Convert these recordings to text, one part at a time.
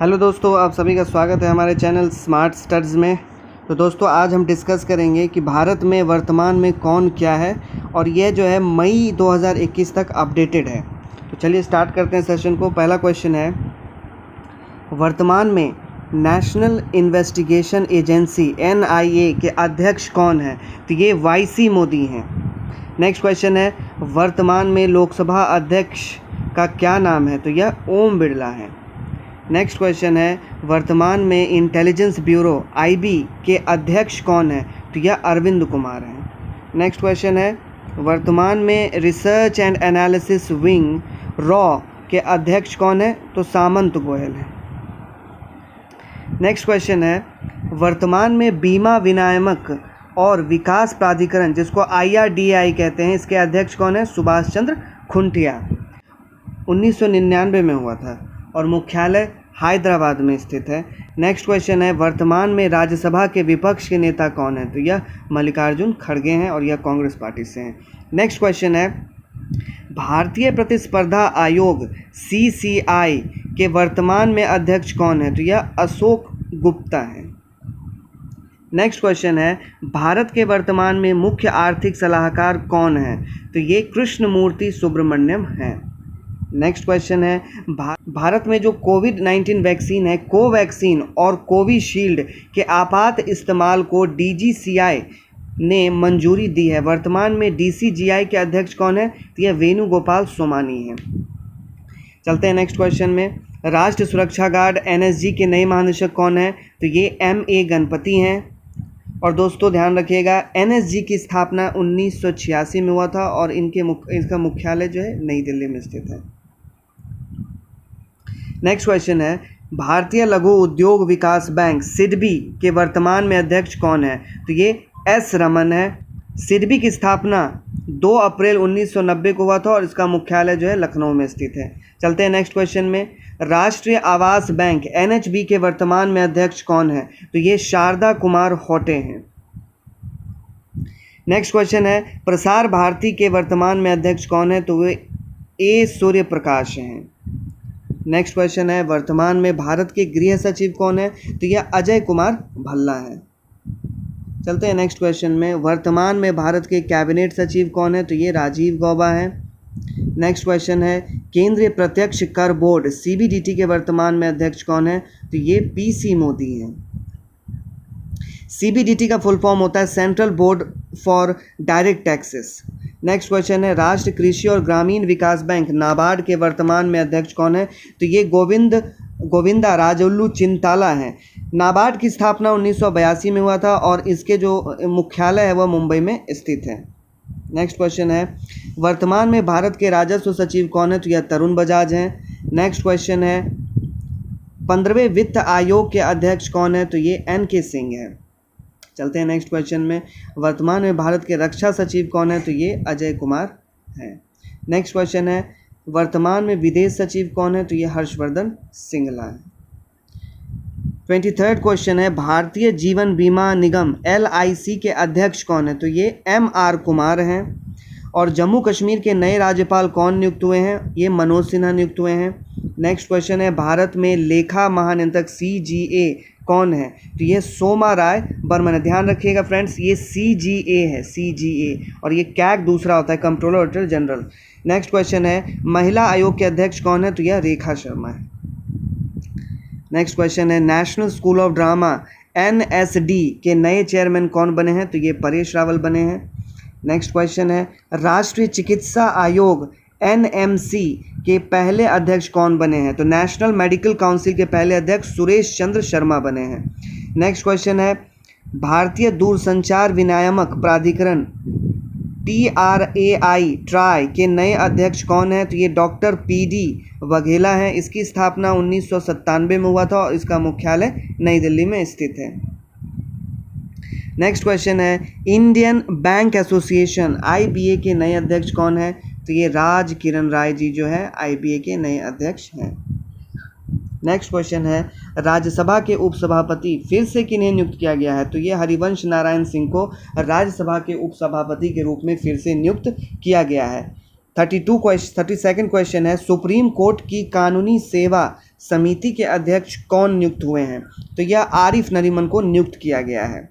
Hello दोस्तों, आप सभी का स्वागत है हमारे चैनल स्मार्ट स्टडीज़ में। तो दोस्तों, आज हम डिस्कस करेंगे कि भारत में वर्तमान में कौन क्या है और यह जो है मई 2021 तक अपडेटेड है। तो चलिए स्टार्ट करते हैं सेशन को। पहला क्वेश्चन है, वर्तमान में नेशनल इन्वेस्टिगेशन एजेंसी NIA के अध्यक्ष कौन है? तो ये YC मोदी हैं। नेक्स्ट क्वेश्चन है, वर्तमान में लोकसभा अध्यक्ष का क्या नाम है? तो यह ओम बिरला है। नेक्स्ट क्वेश्चन है, वर्तमान में इंटेलिजेंस ब्यूरो IB के अध्यक्ष कौन है? तो यह अरविंद कुमार हैं। नेक्स्ट क्वेश्चन है, वर्तमान में research and analysis wing raw के अध्यक्ष कौन है? तो सामंत गोयल हैं। नेक्स्ट क्वेश्चन है, वर्तमान में बीमा विनियामक और विकास प्राधिकरण जिसको IRDAI कहते हैं, इसके अध्यक्ष कौन है? सुभाष चंद्र खुंटिया। 1999 में हुआ था और मुख्यालय हैदराबाद में स्थित है। नेक्स्ट क्वेश्चन है, वर्तमान में राज्यसभा के विपक्ष के नेता कौन है? तो यह मल्लिकार्जुन खड़गे हैं और यह कांग्रेस पार्टी से हैं। नेक्स्ट क्वेश्चन है, भारतीय प्रतिस्पर्धा आयोग CCI के वर्तमान में अध्यक्ष कौन है? तो यह अशोक गुप्ता है। नेक्स्ट क्वेश्चन है, भारत के वर्तमान में मुख्य आर्थिक सलाहकार कौन है? तो ये कृष्णमूर्ति सुब्रमण्यम हैं। नेक्स्ट क्वेश्चन है, भारत में जो कोविड-19 वैक्सीन है कोवैक्सीन और कोविशील्ड के आपात इस्तेमाल को DGCI ने मंजूरी दी है। वर्तमान में DCGI के अध्यक्ष कौन है? तो यह वेणुगोपाल सोमानी हैं। चलते हैं नेक्स्ट क्वेश्चन में, राष्ट्रीय सुरक्षा गार्ड NSG के नए महानिदेशक कौन है? तो ये MA गणपति हैं। और दोस्तों ध्यान रखिएगा, NSG की स्थापना 1986 में हुआ था और इसका मुख्यालय जो है नई दिल्ली में स्थित है। नेक्स्ट क्वेश्चन है, भारतीय लघु उद्योग विकास बैंक SIDBI के वर्तमान में अध्यक्ष कौन है? तो ये S रमन है। SIDBI की स्थापना 2 अप्रैल 1990 को हुआ था और इसका मुख्यालय जो है लखनऊ में स्थित है। चलते हैं नेक्स्ट क्वेश्चन में, राष्ट्रीय आवास बैंक NHB के वर्तमान में अध्यक्ष कौन है? तो ये शारदा कुमार होटे हैं। नेक्स्ट क्वेश्चन है, प्रसार भारती के वर्तमान में अध्यक्ष कौन है? तो वे A सूर्य प्रकाश हैं। नेक्स्ट क्वेश्चन है, वर्तमान में भारत के गृह सचिव कौन है? तो यह अजय कुमार भल्ला है। चलते हैं नेक्स्ट क्वेश्चन में, वर्तमान में भारत के कैबिनेट सचिव कौन है? तो ये राजीव गौबा है। नेक्स्ट क्वेश्चन है, केंद्रीय प्रत्यक्ष कर बोर्ड CBDT के वर्तमान में अध्यक्ष कौन है? तो ये PC मोदी हैं। CBDT का फुल फॉर्म होता है central board for direct taxes. Next question है, राष्ट्रीय कृषि और ग्रामीण विकास बैंक NABARD के वर्तमान में अध्यक्ष कौन है? तो ये गोविंदा राजोल्लू चिंताला हैं। NABARD की स्थापना 1982 में हुआ था और इसके जो मुख्यालय है वह मुंबई में स्थित है। नेक्स्ट क्वेश्चन है, वर्तमान में भारत के राजस्व सचिव कौन है? तो यह तरुण बजाज हैं। नेक्स्ट क्वेश्चन है, 15वें वित्त आयोग के अध्यक्ष कौन है? तो ये NK सिंह है। चलते हैं नेक्स्ट क्वेश्चन में, वर्तमान में भारत के रक्षा सचिव कौन है? तो ये अजय कुमार हैं। नेक्स्ट क्वेश्चन है, वर्तमान में विदेश सचिव कौन है? तो ये हर्षवर्धन सिंगला है। 23rd क्वेश्चन है, भारतीय जीवन बीमा निगम LIC के अध्यक्ष कौन है? तो ये MR कुमार हैं। और जम्मू कश्मीर के नए राज्यपाल कौन नियुक्त हुए हैं? ये मनोज सिन्हा नियुक्त हुए हैं। नेक्स्ट क्वेश्चन है, भारत में लेखा महानियंत्रक CGA कौन है? तो ये सोमा राय बर्मन है। ध्यान रखिएगा फ्रेंड्स, ये CGA है, CGA, और ये CAG दूसरा होता है, controller auditor general. Next question है, महिला आयोग के अध्यक्ष कौन है? तो यह रेखा शर्मा है। नेक्स्ट क्वेश्चन है, national school of drama NSD के नए चेयरमैन कौन बने हैं? तो ये परेश रावल बने हैं। नेक्स्ट क्वेश्चन है, राष्ट्रीय चिकित्सा आयोग NMC के पहले अध्यक्ष कौन बने हैं? तो नेशनल मेडिकल काउंसिल के पहले अध्यक्ष सुरेश चंद्र शर्मा बने हैं। नेक्स्ट क्वेश्चन है, भारतीय दूरसंचार विनियामक प्राधिकरण TRAI के नए अध्यक्ष कौन है? तो ये डॉक्टर PD वघेला हैं। इसकी स्थापना 1997 में हुआ था और इसका मुख्यालय नई दिल्ली में स्थित है। नेक्स्ट क्वेश्चन है, इंडियन बैंक एसोसिएशन IBA के नए अध्यक्ष कौन है? तो ये राज किरण राय जी जो है IBA के नए अध्यक्ष हैं। नेक्स्ट क्वेश्चन है, राज्यसभा के उपसभापति फिर से किन्हें नियुक्त किया गया है? तो ये हरिवंश नारायण सिंह को राज्यसभा के उपसभापति के रूप में फिर से नियुक्त किया गया है। 32nd क्वेश्चन है, सुप्रीम कोर्ट की कानूनी सेवा समिति के अध्यक्ष कौन नियुक्त हुए हैं? तो यह आरिफ नरीमन को नियुक्त किया गया है।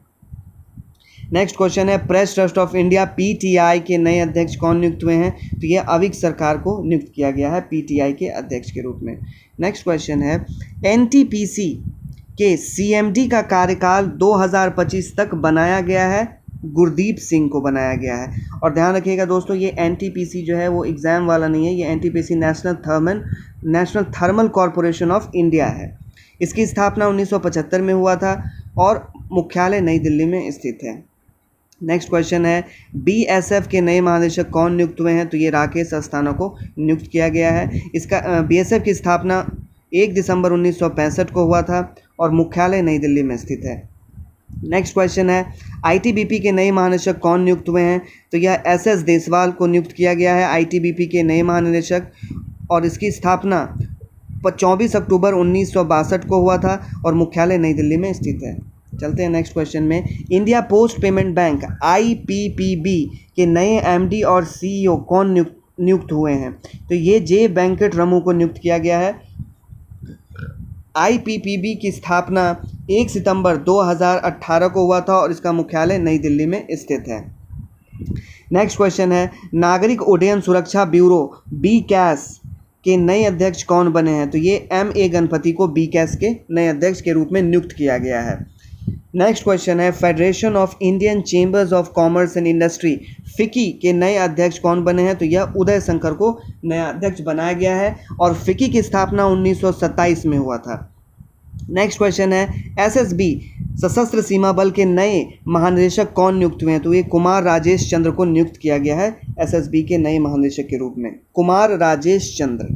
नेक्स्ट क्वेश्चन है press trust of India PTI के नए अध्यक्ष कौन नियुक्त हुए हैं? तो यह अविग सरकार को नियुक्त किया गया है पीटीआई के अध्यक्ष के रूप में। नेक्स्ट क्वेश्चन है एनटीपीसी के सीएमडी का कार्यकाल 2025 तक बनाया गया है, गुरदीप सिंह को बनाया गया है। और ध्यान रखिएगा दोस्तों, ये एनटीपीसी जो है वो एग्ज़ाम वाला नहीं है, ये NTPC national thermal corporation of India है। इसकी स्थापना 1975 में हुआ था और मुख्यालय नई दिल्ली में स्थित है। नेक्स्ट क्वेश्चन है बीएसएफ के नए महानिदेशक कौन नियुक्त हुए हैं? तो ये राकेश अस्थाना को नियुक्त किया गया है। इसका बीएसएफ की स्थापना 1 दिसंबर 1965 को हुआ था और मुख्यालय नई दिल्ली में स्थित है। नेक्स्ट क्वेश्चन है आईटीबीपी के नए महानिदेशक कौन नियुक्त हुए हैं? तो यह एसएस देसवाल को नियुक्त किया गया है आईटीबीपी के नए महानिदेशक, और इसकी स्थापना 24 अक्टूबर 1962 को हुआ था और मुख्यालय नई दिल्ली में स्थित है। चलते हैं नेक्स्ट क्वेश्चन में। India post payment bank IPPB के नए एमडी और सीईओ कौन नियुक्त हुए हैं? तो ये जे वेंकट रमू को नियुक्त किया गया है। आईपीपीबी की स्थापना 1 सितंबर 2018 को हुआ था और इसका मुख्यालय नई दिल्ली में स्थित है। नेक्स्ट क्वेश्चन है नागरिक उड्डयन सुरक्षा ब्यूरो बीकैस के नए अध्यक्ष कौन बने हैं? तो ये एमए गणपति को बीकैस के नए अध्यक्ष के रूप में नियुक्त किया गया है। नेक्स्ट क्वेश्चन है federation of Indian chambers of commerce and industry फिकी के नए अध्यक्ष कौन बने हैं? तो यह उदय शंकर को नया अध्यक्ष बनाया गया है और फिकी की स्थापना 1927 में हुआ था। नेक्स्ट क्वेश्चन है एसएसबी सशस्त्र सीमा बल के नए महानिदेशक कौन नियुक्त हुए हैं? तो ये कुमार राजेश चंद्र को नियुक्त किया गया है एसएसबी के नए महानिदेशक के रूप में, कुमार राजेश चंद्र।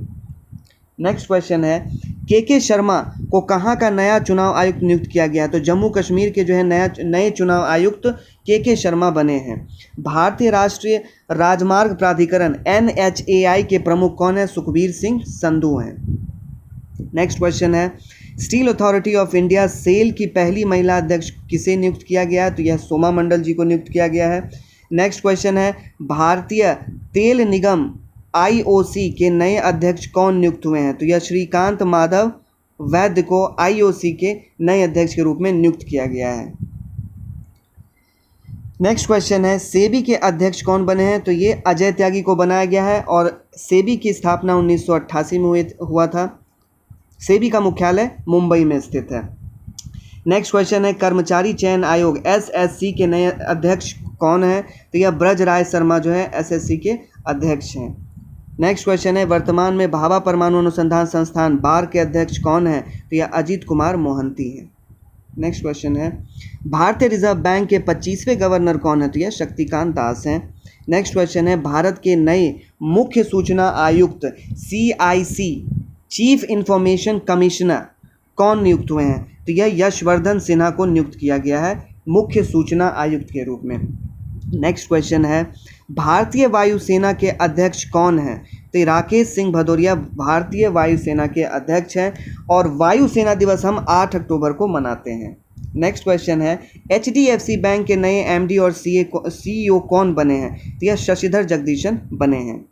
नेक्स्ट क्वेश्चन है के शर्मा को कहाँ का नया चुनाव आयुक्त नियुक्त किया गया है? तो जम्मू कश्मीर के जो है नए चुनाव आयुक्त के शर्मा बने हैं। भारतीय राष्ट्रीय राजमार्ग प्राधिकरण NHAI के प्रमुख कौन है? सुखबीर सिंह संधू हैं। नेक्स्ट क्वेश्चन है steel authority of India SAIL की पहली महिला अध्यक्ष किसे नियुक्त किया गया है? तो यह सोमा मंडल जी को नियुक्त किया गया है। नेक्स्ट क्वेश्चन है भारतीय तेल निगम IOC के नए अध्यक्ष कौन नियुक्त हुए हैं? तो यह श्रीकांत माधव वैद्य को IOC के नए अध्यक्ष के रूप में नियुक्त किया गया है। नेक्स्ट क्वेश्चन है सेबी के अध्यक्ष कौन बने हैं? तो ये अजय त्यागी को बनाया गया है और सेबी की स्थापना 1988 में हुआ था। सेबी का मुख्यालय मुंबई में स्थित है। नेक्स्ट क्वेश्चन है कर्मचारी चयन आयोग SSC के नए अध्यक्ष कौन है? तो यह ब्रज राय शर्मा जो है SSC के अध्यक्ष हैं। नेक्स्ट क्वेश्चन है वर्तमान में भाभा परमाणु अनुसंधान संस्थान बार के अध्यक्ष कौन है? तो यह अजीत कुमार मोहंती हैं। नेक्स्ट क्वेश्चन है भारतीय रिजर्व बैंक के 25वें गवर्नर कौन है? तो यह शक्तिकांत दास हैं। नेक्स्ट क्वेश्चन है भारत के नए मुख्य सूचना आयुक्त CIC चीफ इंफॉर्मेशन कमिश्नर कौन नियुक्त हुए हैं? तो यह यशवर्धन सिन्हा को नियुक्त किया गया है मुख्य सूचना आयुक्त के रूप में। नेक्स्ट क्वेश्चन है भारतीय वायुसेना के अध्यक्ष कौन हैं? तो राकेश सिंह भदौरिया भारतीय वायुसेना के अध्यक्ष हैं और वायुसेना दिवस हम 8 अक्टूबर को मनाते हैं। नेक्स्ट क्वेश्चन है HDFC बैंक के नए MD और CEO कौन बने हैं? तो यह शशिधर जगदीशन बने हैं।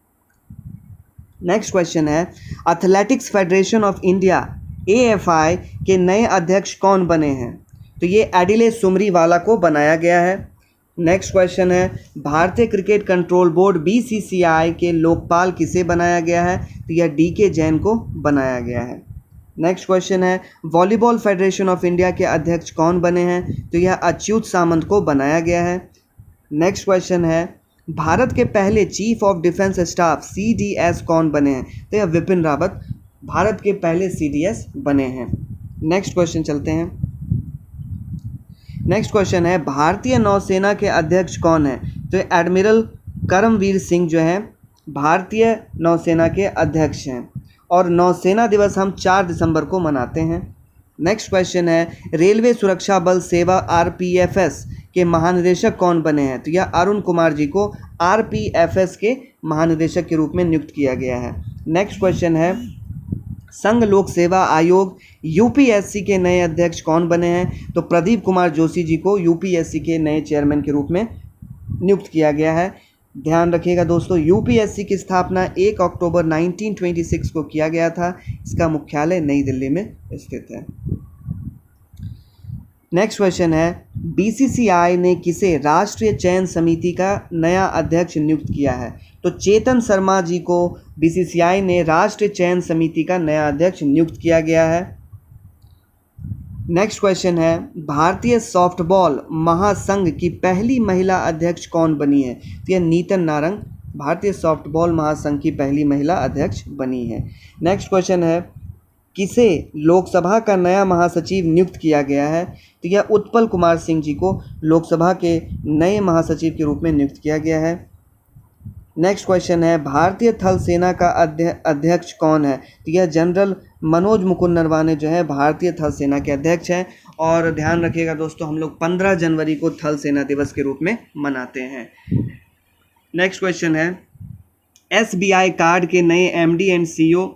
नेक्स्ट क्वेश्चन है athletics federation of India AFI के नए अध्यक्ष कौन बने हैं? तो ये एडिले सुमरीवाला को बनाया गया है। नेक्स्ट क्वेश्चन है भारतीय क्रिकेट कंट्रोल बोर्ड BCCI के लोकपाल किसे बनाया गया है? तो यह DK जैन को बनाया गया है। नेक्स्ट क्वेश्चन है वॉलीबॉल फेडरेशन ऑफ इंडिया के अध्यक्ष कौन बने हैं? तो यह अच्युत सामंत को बनाया गया है। नेक्स्ट क्वेश्चन है भारत के पहले chief of defence staff CDS कौन बने हैं? तो यह विपिन रावत भारत के पहले CDS बने हैं। नेक्स्ट क्वेश्चन चलते हैं। नेक्स्ट क्वेश्चन है भारतीय नौसेना के अध्यक्ष कौन है? तो एडमिरल करमवीर सिंह जो हैं भारतीय नौसेना के अध्यक्ष हैं और नौसेना दिवस हम 4 दिसंबर को मनाते हैं। नेक्स्ट क्वेश्चन है रेलवे सुरक्षा बल सेवा RPFS के महानिदेशक कौन बने हैं? तो यह अरुण कुमार जी को RPFS के महानिदेशक के रूप में नियुक्त किया गया है। नेक्स्ट क्वेश्चन है संघ लोक सेवा आयोग UPSC के नए अध्यक्ष कौन बने हैं? तो प्रदीप कुमार जोशी जी को UPSC के नए चेयरमैन के रूप में नियुक्त किया गया है। ध्यान रखिएगा दोस्तों, यूपीएससी की स्थापना 1 अक्टूबर 1926 को किया गया था। इसका मुख्यालय नई दिल्ली में स्थित है। नेक्स्ट क्वेश्चन है, बीसीसीआई ने किसे राष्ट्रीय चयन समिति का नया अध्यक्ष नियुक्त किया है? तो चेतन शर्मा जी को बीसीसीआई ने राष्ट्रीय चयन समिति का नया अध्यक्ष नियुक्त किया गया है। नेक्स्ट क्वेश्चन है, भारतीय सॉफ्टबॉल महासंघ की पहली महिला अध्यक्ष कौन बनी है? तो यह नीतन नारंग भारतीय सॉफ्टबॉल महासंघ की पहली महिला अध्यक्ष बनी है। नेक्स्ट क्वेश्चन है, किसे लोकसभा का नया महासचिव नियुक्त किया गया है? तो यह उत्पल कुमार सिंह जी को लोकसभा के नए महासचिव के रूप में नियुक्त किया गया है। नेक्स्ट क्वेश्चन है, भारतीय थल सेना का अध्यक्ष कौन है? तो यह जनरल मनोज मुकुंद नरवाने जो है भारतीय थल सेना के अध्यक्ष हैं। और ध्यान रखिएगा दोस्तों, हम लोग 15 जनवरी को थल सेना दिवस के रूप में मनाते हैं। नेक्स्ट क्वेश्चन है, एसबीआई कार्ड के नए एमडी एंड सीईओ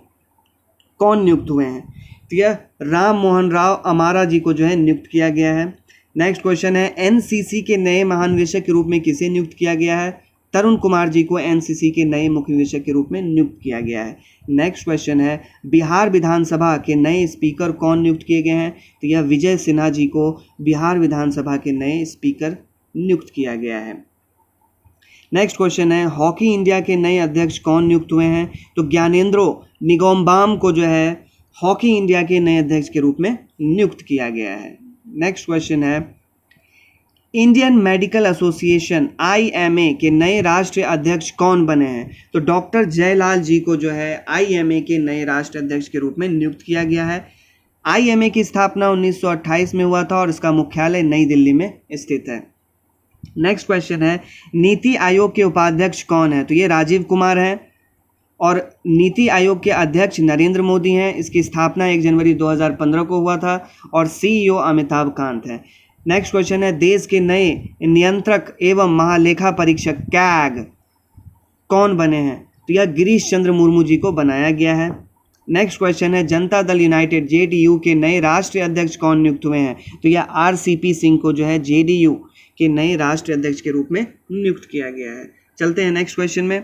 कौन नियुक्त हुए हैं? तो यह राम मोहन राव अमारा जी को जो है नियुक्त किया गया है। नेक्स्ट क्वेश्चन है, एनसीसी के नए महानिदेशक के रूप में किसे नियुक्त किया गया है? तरुण कुमार जी को एनसीसी के नए मुख्य निदेशक के रूप में नियुक्त किया गया है। नेक्स्ट क्वेश्चन है, बिहार विधानसभा के नए स्पीकर कौन नियुक्त किए गए हैं? तो यह विजय सिन्हा जी को बिहार विधानसभा के नए स्पीकर नियुक्त किया गया है। नेक्स्ट क्वेश्चन है, हॉकी इंडिया के नए अध्यक्ष कौन नियुक्त हुए हैं? तो ज्ञानेंद्रो निगोम्बाम को जो है हॉकी इंडिया के नए अध्यक्ष के रूप में नियुक्त किया गया है। नेक्स्ट क्वेश्चन है, इंडियन मेडिकल एसोसिएशन आईएमए के नए राष्ट्रीय अध्यक्ष कौन बने हैं? तो डॉक्टर जयलाल जी को जो है आईएमए के नए राष्ट्रीय अध्यक्ष के रूप में नियुक्त किया गया है। आईएमए की स्थापना 1928 में हुआ था और इसका मुख्यालय नई दिल्ली में स्थित है। नेक्स्ट क्वेश्चन है, नीति आयोग के उपाध्यक्ष कौन है? तो ये राजीव कुमार है और नीति आयोग के अध्यक्ष नरेंद्र मोदी हैं। इसकी स्थापना 1 जनवरी 2015 को हुआ था और सीईओ अमिताभ कांत है। नेक्स्ट क्वेश्चन है, देश के नए नियंत्रक एवं महालेखा परीक्षक कैग कौन बने हैं? तो यह गिरीश चंद्र मुर्मू जी को बनाया गया है। नेक्स्ट क्वेश्चन है, जनता दल यूनाइटेड जेडीयू के नए राष्ट्रीय अध्यक्ष कौन नियुक्त हुए हैं? तो यह आरसीपी सिंह को जो है जेडीयू के नए राष्ट्रीय अध्यक्ष के रूप में नियुक्त किया गया है। चलते हैं नेक्स्ट क्वेश्चन में,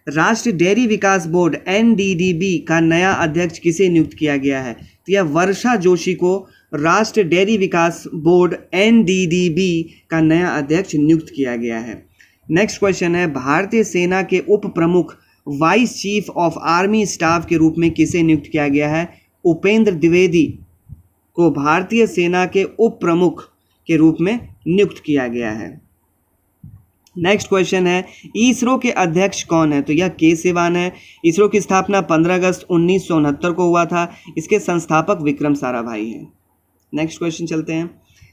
राष्ट्रीय डेयरी विकास बोर्ड एनडीडीबी का नया अध्यक्ष किसे नियुक्त किया गया है? तो यह वर्षा जोशी को राष्ट्रीय डेयरी विकास बोर्ड एनडीडीबी का नया अध्यक्ष नियुक्त किया गया है। नेक्स्ट क्वेश्चन है, भारतीय सेना के उप प्रमुख vice chief of army staff के रूप में किसे नियुक्त किया गया है? उपेंद्र द्विवेदी को भारतीय सेना के उप प्रमुख के रूप में नियुक्त किया गया है। नेक्स्ट क्वेश्चन है, इसरो के अध्यक्ष कौन है? तो यह के सिवान है। इसरो की स्थापना 15 अगस्त 1969 को हुआ था। इसके संस्थापक विक्रम साराभाई हैं। नेक्स्ट क्वेश्चन चलते हैं,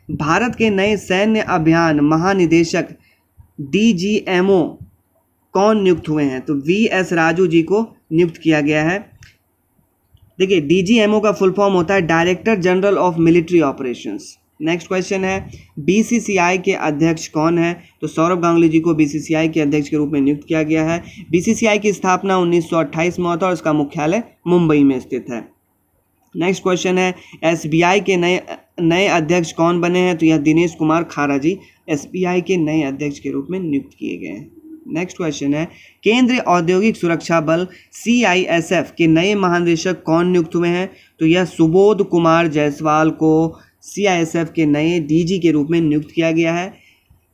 भारत के नए सैन्य अभियान महानिदेशक डीजीएमओ कौन नियुक्त हुए हैं? तो वीएस राजू जी को नियुक्त किया गया है। देखिए, डीजीएमओ का फुल फॉर्म होता है director general of military operations. Next question है, बीसीसीआई के अध्यक्ष कौन है? तो सौरभ गांगुली जी को बीसीसीआई के अध्यक्ष के रूप में नियुक्त किया गया है। बीसीसीआई की स्थापना 1928 में हुआ था और इसका मुख्यालय मुंबई में स्थित है। नेक्स्ट क्वेश्चन है, एसबीआई के नए अध्यक्ष कौन बने हैं? तो यह दिनेश कुमार खारा जी एसबीआई के नए अध्यक्ष के रूप में नियुक्त किए गए हैं। नेक्स्ट क्वेश्चन है, केंद्रीय औद्योगिक सुरक्षा बल सीआईएसएफ के नए महानिदेशक कौन नियुक्त हुए हैं? तो यह सुबोध कुमार जायसवाल को सीआईएसएफ के नए डीजी के रूप में नियुक्त किया गया है।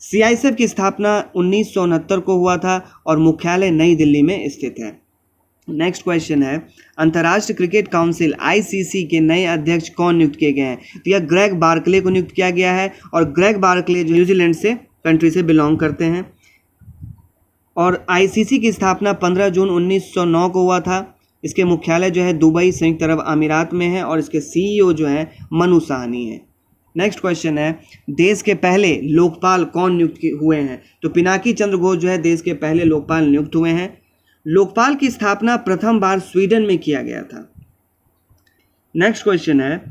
सीआईएसएफ की स्थापना 1969 को हुआ था और मुख्यालय नई दिल्ली में स्थित है। नेक्स्ट क्वेश्चन है, अंतर्राष्ट्रीय क्रिकेट काउंसिल आईसीसी के नए अध्यक्ष कौन नियुक्त किए गए हैं? तो यह ग्रेग बार्कले को नियुक्त किया गया है और ग्रेग बार्कले न्यूजीलैंड से कंट्री से बिलोंग करते हैं। और आईसीसी की स्थापना 15 जून 1909 को हुआ था। इसके मुख्यालय जो है दुबई संयुक्त अरब अमीरात में है और इसके सीईओ जो है मनु साहनी है। नेक्स्ट क्वेश्चन है, देश के पहले लोकपाल कौन नियुक्त हुए हैं? तो पिनाकी चंद्र घोष जो है देश के पहले लोकपाल नियुक्त हुए हैं। लोकपाल की स्थापना प्रथम बार स्वीडन में किया गया था। नेक्स्ट क्वेश्चन है,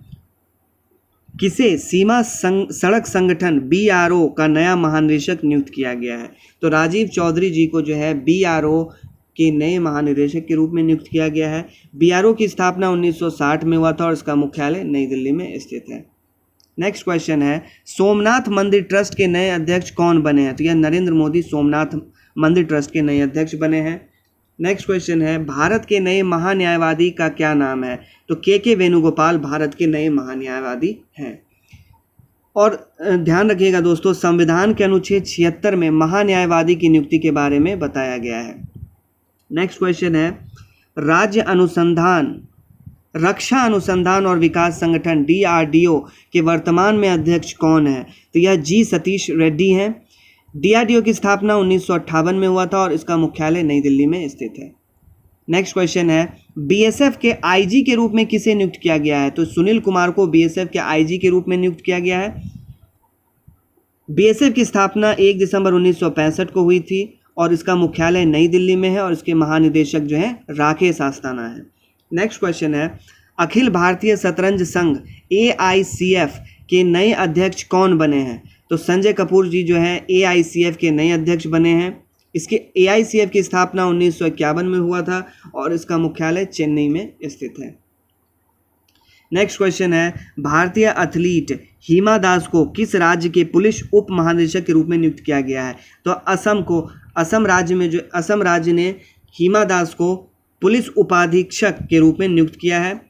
किसे सीमा सड़क संगठन बीआरओ का नया महानिदेशक नियुक्त किया गया है? तो राजीव चौधरी जी को जो है बीआरओ के नए महानिदेशक के रूप में नियुक्त किया गया है। बीआरओ की स्थापना 1960 में हुआ था और इसका मुख्यालय नई दिल्ली में स्थित है। नेक्स्ट क्वेश्चन है सोमनाथ मंदिर ट्रस्ट के नए अध्यक्ष कौन बने हैं? तो यह नरेंद्र मोदी सोमनाथ मंदिर ट्रस्ट के नए अध्यक्ष बने हैं। नेक्स्ट क्वेश्चन है भारत के नए महान्यायवादी का क्या नाम है? तो के वेणुगोपाल भारत के नए महान्यायवादी हैं। और ध्यान रखिएगा दोस्तों, संविधान के अनुच्छेद 76 में महान्यायवादी की नियुक्ति के बारे में बताया गया है। नेक्स्ट क्वेश्चन है राज्य अनुसंधान रक्षा अनुसंधान और विकास संगठन DRDO के वर्तमान में अध्यक्ष कौन है? तो यह जी सतीश रेड्डी हैं। DRDO की स्थापना 1958 में हुआ था और इसका मुख्यालय नई दिल्ली में स्थित है। नेक्स्ट क्वेश्चन है BSF के IG के रूप में किसे नियुक्त किया गया है? तो सुनील कुमार को BSF के IG के रूप में नियुक्त किया गया है। BSF की स्थापना 1 दिसंबर 1965 को हुई थी और इसका मुख्यालय नई दिल्ली में है और इसके महानिदेशक जो है राकेश आस्थाना है। नेक्स्ट क्वेश्चन है अखिल भारतीय शतरंज संघ AICF के नए अध्यक्ष कौन बने हैं? तो संजय कपूर जी जो है AICF के नए अध्यक्ष बने हैं। इसके AICF की स्थापना 1951 में हुआ था और इसका मुख्यालय चेन्नई में स्थित है। नेक्स्ट क्वेश्चन है भारतीय एथलीट हिमा दास को किस राज्य के पुलिस उप महानिदेशक के रूप में नियुक्त किया गया है? तो असम राज्य ने हिमा दास को पुलिस उपाधीक्षक के रूप में नियुक्त किया है।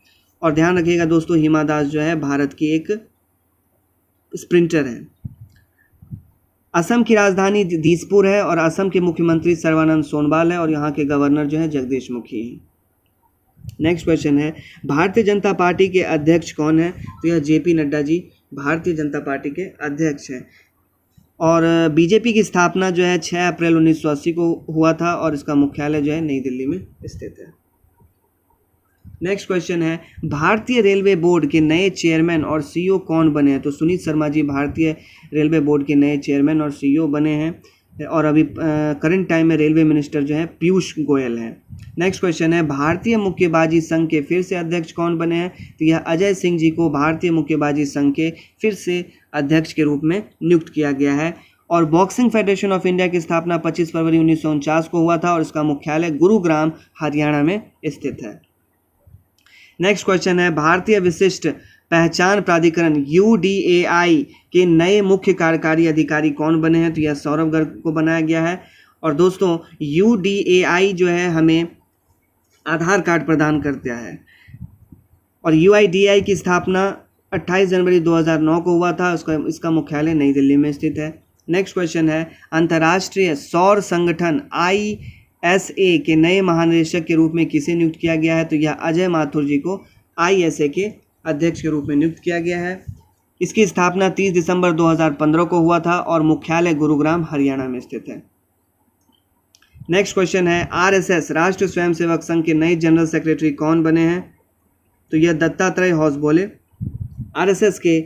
और ध्यान रखिएगा दोस्तों, हिमा दास जो है भारत की एक स्प्रिंटर है। असम की राजधानी दिसपुर है और असम के मुख्यमंत्री सर्बानंद सोनोवाल है और यहाँ के गवर्नर जो है जगदीश मुखी हैं। नेक्स्ट क्वेश्चन है भारतीय जनता पार्टी के अध्यक्ष कौन है? तो यह JP नड्डा जी भारतीय जनता पार्टी के अध्यक्ष हैं। और BJP की स्थापना जो है 6 अप्रैल 1980 को हुआ था और इसका मुख्यालय जो है नई दिल्ली में स्थित है। नेक्स्ट क्वेश्चन है भारतीय रेलवे बोर्ड के नए चेयरमैन और CEO कौन बने हैं? तो सुनीत शर्मा जी भारतीय रेलवे बोर्ड के नए चेयरमैन और CEO बने हैं और अभी करंट टाइम में रेलवे मिनिस्टर जो है पीयूष गोयल हैं। नेक्स्ट क्वेश्चन है भारतीय मुक्केबाजी संघ के फिर से अध्यक्ष कौन बने हैं? तो यह अजय सिंह जी को भारतीय मुक्केबाजी संघ के फिर से अध्यक्ष के रूप में नियुक्त किया गया है। और बॉक्सिंग फेडरेशन ऑफ इंडिया की स्थापना 25 फरवरी 1949 को हुआ था और इसका मुख्यालय गुरुग्राम हरियाणा में स्थित है। नेक्स्ट क्वेश्चन है भारतीय विशिष्ट पहचान प्राधिकरण UDAI के नए मुख्य कार्यकारी अधिकारी कौन बने हैं? तो यह सौरभ गर्ग को बनाया गया है। और दोस्तों UDAI जो है हमें आधार कार्ड प्रदान करता है और UIDAI की स्थापना 28 जनवरी 2009 को हुआ था। इसका मुख्यालय नई दिल्ली में स्थित है। नेक्स्ट क्वेश्चन है अंतर्राष्ट्रीय सौर संगठन ISA के नए महानिदेशक के रूप में किसे नियुक्त किया गया है? तो यह अजय माथुर जी को ISA के अध्यक्ष के रूप में नियुक्त किया गया है। इसकी स्थापना 30 दिसंबर 2015 को हुआ था और मुख्यालय गुरुग्राम हरियाणा में स्थित है। नेक्स्ट क्वेश्चन है RSS राष्ट्रीय स्वयंसेवक संघ के नए जनरल सेक्रेटरी कौन बने हैं? तो यह दत्तात्रेय होसबोले RSS के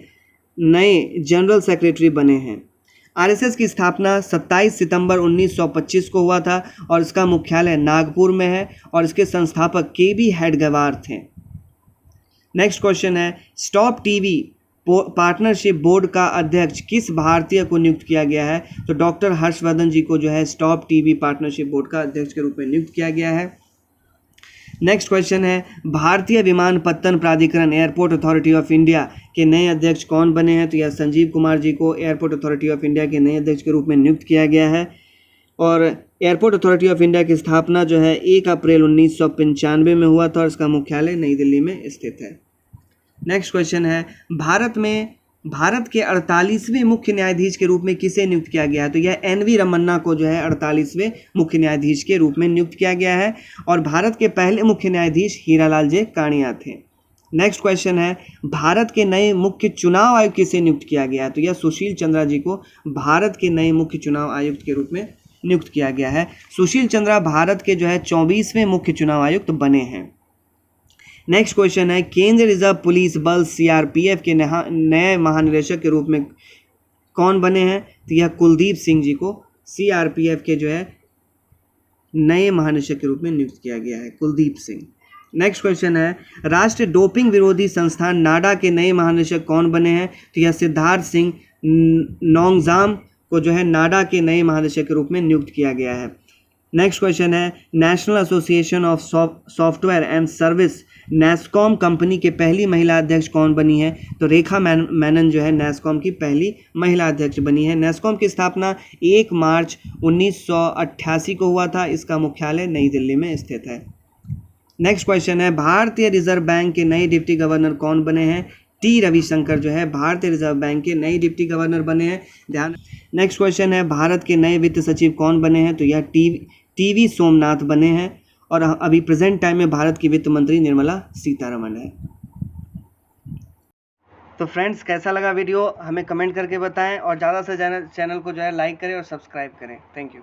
नए जनरल सेक्रेटरी बने हैं। RSS की स्थापना 27 सितंबर 1925 को हुआ था और इसका मुख्यालय नागपुर में है और इसके संस्थापक KB हेडगेवार थे। नेक्स्ट क्वेश्चन है स्टॉप टीवी पार्टनरशिप बोर्ड का अध्यक्ष किस भारतीय को नियुक्त किया गया है? तो डॉक्टर हर्षवर्धन जी को जो है स्टॉप टीवी पार्टनरशिप बोर्ड का अध्यक्ष के रूप में नियुक्त किया गया है। नेक्स्ट क्वेश्चन है भारतीय विमानपत्तन प्राधिकरण एयरपोर्ट अथॉरिटी ऑफ इंडिया के नए अध्यक्ष कौन बने हैं? तो यह संजीव कुमार जी को एयरपोर्ट अथॉरिटी ऑफ इंडिया के नए अध्यक्ष के रूप में नियुक्त किया गया है। और एयरपोर्ट अथॉरिटी ऑफ इंडिया की स्थापना जो है 1 अप्रैल 1995 में हुआ था और इसका मुख्यालय नई दिल्ली में स्थित है। नेक्स्ट क्वेश्चन है भारत के 48वें मुख्य न्यायाधीश के रूप में किसे नियुक्त किया गया है? तो यह NV रमन्ना को जो है 48वें मुख्य न्यायाधीश के रूप में नियुक्त किया गया है और भारत के पहले मुख्य न्यायाधीश हीरालाल जे कानिया थे। नेक्स्ट क्वेश्चन है भारत के नए मुख्य चुनाव आयुक्त किसे नियुक्त किया गया है? तो यह सुशील चंद्रा जी को भारत के नए मुख्य चुनाव आयुक्त के रूप में नियुक्त किया गया है। सुशील चंद्रा भारत के जो है 24वें मुख्य चुनाव आयुक्त बने हैं। नेक्स्ट क्वेश्चन है केंद्रीय रिजर्व पुलिस बल CRPF के नए महानिदेशक के रूप में कौन बने हैं? तो यह कुलदीप सिंह जी को CRPF के जो है नए महानिदेशक के रूप में नियुक्त किया गया है, कुलदीप सिंह। नेक्स्ट क्वेश्चन है राष्ट्रीय डोपिंग विरोधी संस्थान नाडा के नए महानिदेशक कौन बने हैं? तो यह सिद्धार्थ सिंह नोंगजाम को जो है नाडा के नए महानिदेशक के रूप में नियुक्त किया गया है। नेक्स्ट क्वेश्चन है national association of software and service NASSCOM company के पहली महिला अध्यक्ष कौन बनी है? तो रेखा मेनन जो है नैस्कॉम की पहली महिला अध्यक्ष बनी है। नैस्कॉम की स्थापना 1 मार्च 1988 को हुआ था। इसका मुख्यालय नई दिल्ली में स्थित है। नेक्स्ट क्वेश्चन है, भारतीय रिजर्व बैंक के नए डिप्टी गवर्नर कौन बने हैं? टी रविशंकर जो है भारतीय रिजर्व बैंक के नए डिप्टी गवर्नर बने हैं। ध्यान। नेक्स्ट क्वेश्चन है, भारत के नए वित्त सचिव कौन बने हैं? तो यह टीवी सोमनाथ बने हैं और अभी प्रेजेंट टाइम में भारत की वित्त मंत्री निर्मला सीतारमण है। तो फ्रेंड्स, कैसा लगा वीडियो हमें कमेंट करके बताएं और ज़्यादा से ज़्यादा चैनल को जो है लाइक करें और सब्सक्राइब करें। Thank you.